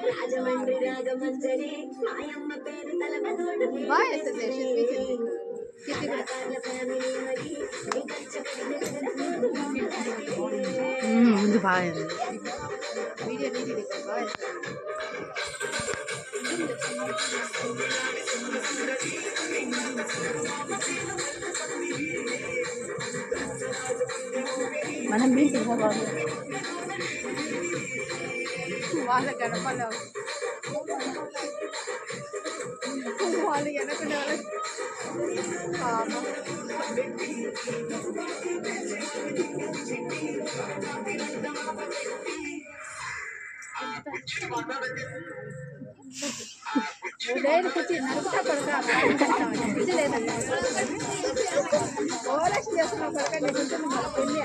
రాజమండ్రి రాగమంజరి మాయమ్మ పేరు తలపతోడు ముందు బాగా మనం మీటింగ్ వాళ్ళ గడపలో వాళ్ళు వెనకుండా ఉదయం కూర్చి నడుస్తా పడతా లేదండి ఓరక్ష చేస్తున్నా పడకండి